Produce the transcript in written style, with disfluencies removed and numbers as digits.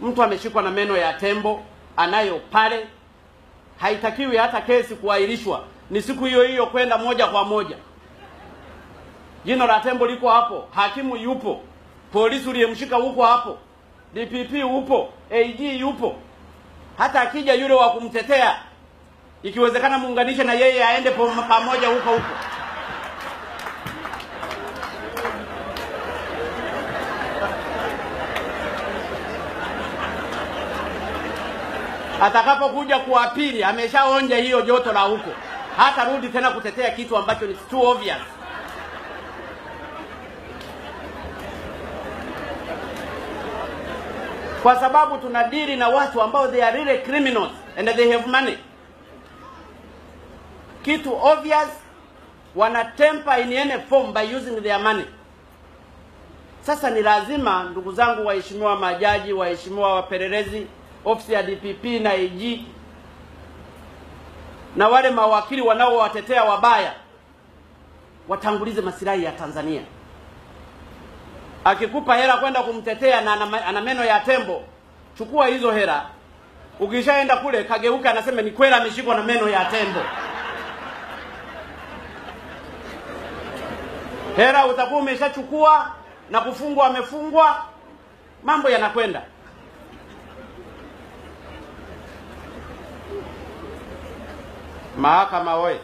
mtu ameshikwa na meno ya tembo, anayo pale, haitakiwi hata kesi kuahirishwa, ni siku hiyo hiyo kwenda moja kwa moja. Jino la tembo liko hapo, hakimu yupo, polisi uliyemshika huko hapo, DPP upo, AG yupo. Hata akija yule wa kumtetea, ikiwezekana muunganishe na yeye aende pamoja huko. Atakapokuja kuapili ameshaonja hiyo joto la huko, hata rudi tena kutetea kitu ambacho ni too obvious. Kwa sababu tunadili na watu ambao they are really criminals and they have money. Kitu obvious wanatempa in any form by using their money. Sasa ni lazima, ndugu zangu waheshimiwa majaji, waheshimiwa wapelelezi, ofisi ya DPP na AG, na wale mawakili wanaowatetea wabaya, watangulize masilahi ya Tanzania. Akikupa hela kwenda kumtetea na ana meno ya tembo, chukua hizo hela. Ukishaenda kule kageuka anasema ni kweli ameshikwa na meno ya tembo. Hela utakuwa umeshachukua na kufungwa amefungwa, mambo yanakwenda. Mahakama oye!